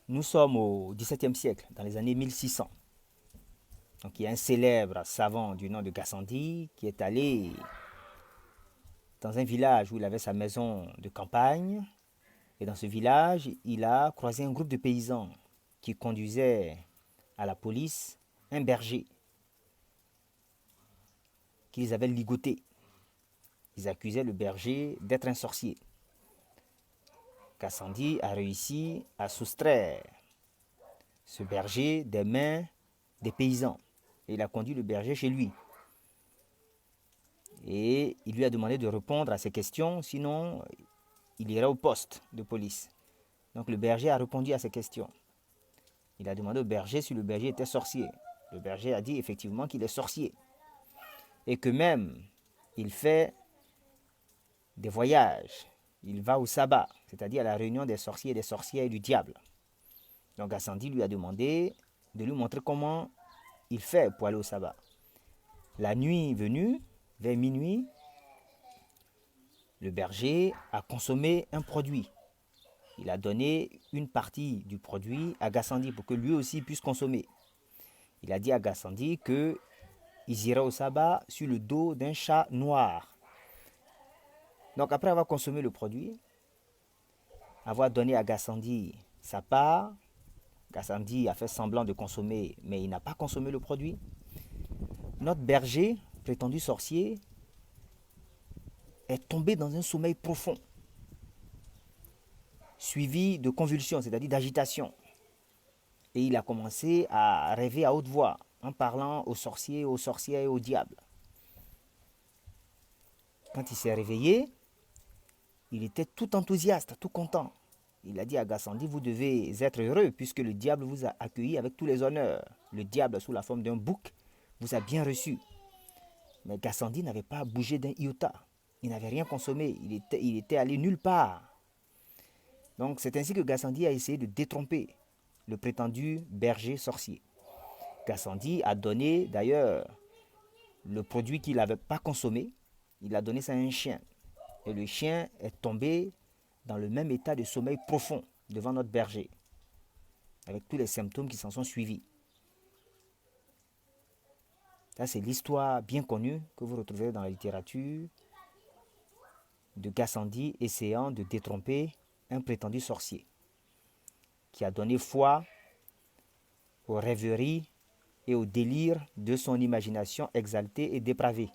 Nous sommes au XVIIe siècle, dans les années 1600. Donc il y a un célèbre savant du nom de Gassendi qui est allé dans un village où il avait sa maison de campagne. Et dans ce village, il a croisé un groupe de paysans qui conduisaient à la police un berger qu'ils avaient ligoté. Ils accusaient le berger d'être un sorcier. Gassendi a réussi à soustraire ce berger des mains des paysans. Et il a conduit le berger chez lui. Et il lui a demandé de répondre à ses questions, sinon il irait au poste de police. Donc le berger a répondu à ses questions. Il a demandé au berger si le berger était sorcier. Le berger a dit effectivement qu'il est sorcier. Et que même il fait des voyages. Il va au sabbat, c'est-à-dire à la réunion des sorciers et des sorcières et du diable. Donc Gassendi lui a demandé de lui montrer comment il fait pour aller au sabbat. La nuit venue, vers minuit, le berger a consommé un produit. Il a donné une partie du produit à Gassendi pour que lui aussi puisse consommer. Il a dit à Gassendi qu'ils iraient au sabbat sur le dos d'un chat noir. Donc après avoir consommé le produit, avoir donné à Gassendi sa part, Gassendi a fait semblant de consommer, mais il n'a pas consommé le produit. Notre berger, prétendu sorcier, est tombé dans un sommeil profond, suivi de convulsions, c'est-à-dire d'agitation. Et il a commencé à rêver à haute voix, en parlant aux sorciers, aux sorcières et au diable. Quand il s'est réveillé, il était tout enthousiaste, tout content. Il a dit à Gassendi, vous devez être heureux puisque le diable vous a accueilli avec tous les honneurs. Le diable, sous la forme d'un bouc, vous a bien reçu. Mais Gassendi n'avait pas bougé d'un iota. Il n'avait rien consommé. Il était allé nulle part. Donc c'est ainsi que Gassendi a essayé de détromper le prétendu berger sorcier. Gassendi a donné d'ailleurs le produit qu'il n'avait pas consommé. Il a donné ça à un chien. Et le chien est tombé dans le même état de sommeil profond devant notre berger, avec tous les symptômes qui s'en sont suivis. Ça, c'est l'histoire bien connue que vous retrouvez dans la littérature de Gassendi essayant de détromper un prétendu sorcier qui a donné foi aux rêveries et au délire de son imagination exaltée et dépravée.